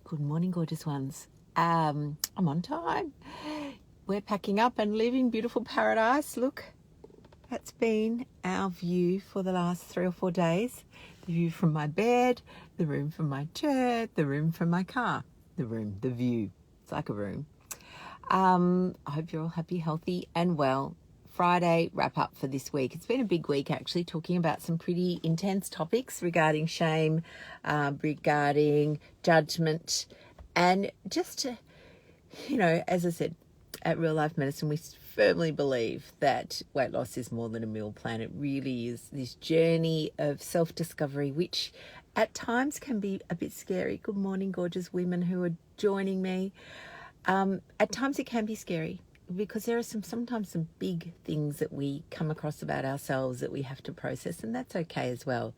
Good morning, gorgeous ones. I'm on time. We're packing up and leaving beautiful paradise. Look, that's been our view for the last 3 or 4 days. The view from my bed, the room from my chair, the room from my car. The view. It's like a room. I hope you're all happy, healthy, and well. Friday wrap up for this week. It's been a big week, actually, talking about some pretty intense topics regarding shame, regarding judgment, and just to, as I said, at Real Life Medicine, we firmly believe that weight loss is more than a meal plan. It really is this journey of self-discovery, which at times can be a bit scary. Good morning, gorgeous women who are joining me. At times it can be scary because there are sometimes some big things that we come across about ourselves that we have to process, and that's okay as well.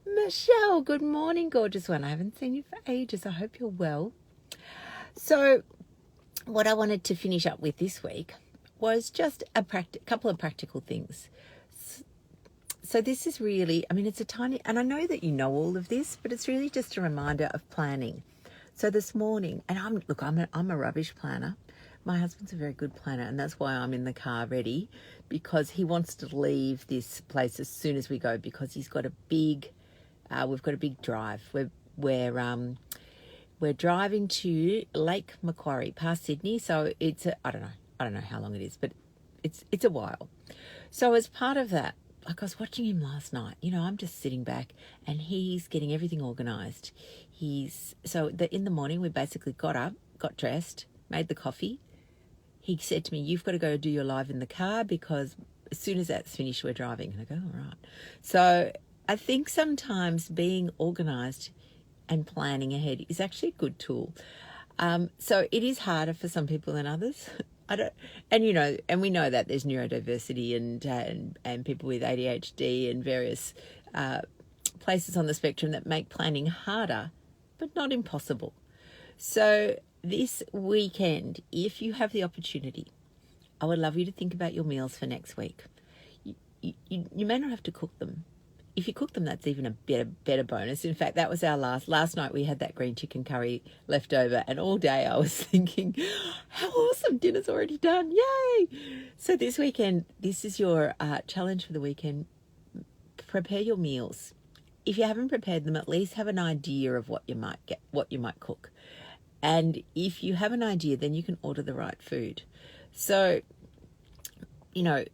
Michelle, good morning, gorgeous one. I haven't seen you for ages. I hope you're well. So what I wanted to finish up with this week was just a couple of practical things. So this is really, it's a tiny, and I know that you know all of this, but it's really just a reminder of planning. So this morning, and I'm a rubbish planner. My husband's a very good planner, and that's why I'm in the car ready, because he wants to leave this place as soon as we go, because he's got we've got a big drive. We're driving to Lake Macquarie past Sydney, so it's I don't know how long it is, but it's a while. So as part of that, like I was watching him last night, I'm just sitting back and he's getting everything organised. In the morning we basically got up, got dressed, made the coffee. He said to me, "You've got to go do your live in the car because as soon as that's finished, we're driving." And I go, "All right." So I think sometimes being organised and planning ahead is actually a good tool. So it is harder for some people than others. And we know that there's neurodiversity and people with ADHD and various places on the spectrum that make planning harder, but not impossible. So this weekend, if you have the opportunity, I would love you to think about your meals for next week. You may not have to cook them. If you cook them, that's even a better bonus. In fact, that was our last night. We had that green chicken curry left over, and all day I was thinking, how awesome, dinner's already done, yay! So this weekend, this is your challenge for the weekend. Prepare your meals. If you haven't prepared them, at least have an idea of what you might cook. And if you have an idea, then you can order the right food. So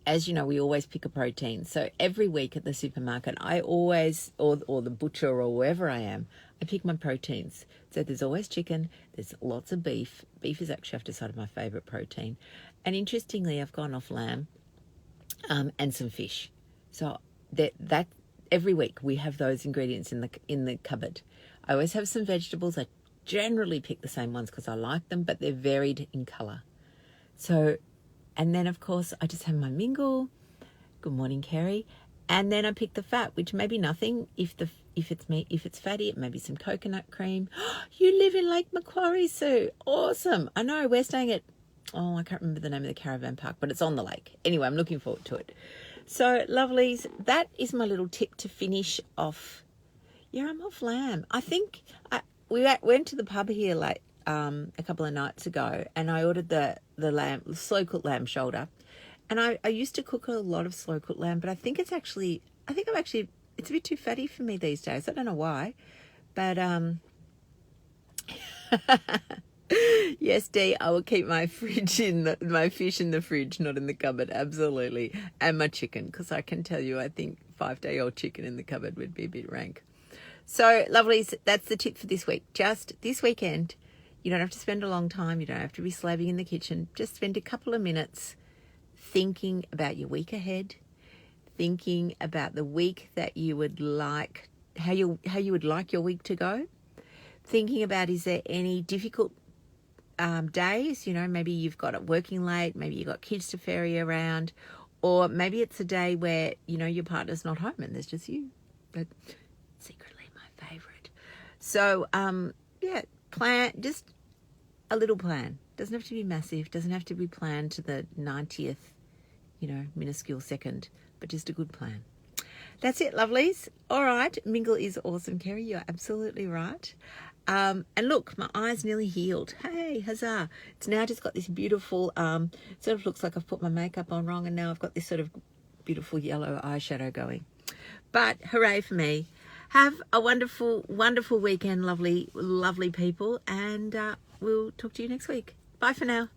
as you know, we always pick a protein. So every week at the supermarket, I always, or the butcher or wherever I am, I pick my proteins. So there's always chicken, there's lots of beef. Beef is actually, I've decided, my favourite protein. And interestingly, I've gone off lamb and some fish. So that every week we have those ingredients in the cupboard. I always have some vegetables. I generally pick the same ones because I like them, but they're varied in colour. So, and then of course I just have my mingle. Good morning, Kerry. And then I pick the fat, which may be nothing. If it's fatty, it may be some coconut cream. You live in Lake Macquarie, Sue. Awesome. I know, we're staying at, I can't remember the name of the caravan park, but it's on the lake. Anyway, I'm looking forward to it. So, lovelies, that is my little tip to finish off. Yeah, I'm off lamb. I think we went to the pub here a couple of nights ago, and I ordered the slow cooked lamb shoulder. And I used to cook a lot of slow cooked lamb, but I think it's a bit too fatty for me these days. I don't know why, but yes, Dee, I will keep my fish in the fridge, not in the cupboard. Absolutely. And my chicken, because I can tell you, I think 5-day-old chicken in the cupboard would be a bit rank. So, lovelies, that's the tip for this week. Just this weekend, you don't have to spend a long time. You don't have to be slaving in the kitchen. Just spend a couple of minutes thinking about your week ahead, thinking about the week that you would like, how you would like your week to go, thinking about, is there any difficult days? Maybe you've got it working late, maybe you've got kids to ferry around, or maybe it's a day where, your partner's not home and there's just you. But secretly my favourite. So, plan, just a little plan. Doesn't have to be massive, doesn't have to be planned to the 90th, minuscule second, but just a good plan. That's it, lovelies. All right, mingle is awesome, Kerry. You're absolutely right. And look, my eye's nearly healed. Hey, huzzah. It's now just got this beautiful, sort of looks like I've put my makeup on wrong, and now I've got this sort of beautiful yellow eyeshadow going. But hooray for me. Have a wonderful, wonderful weekend, lovely, lovely people. And we'll talk to you next week. Bye for now.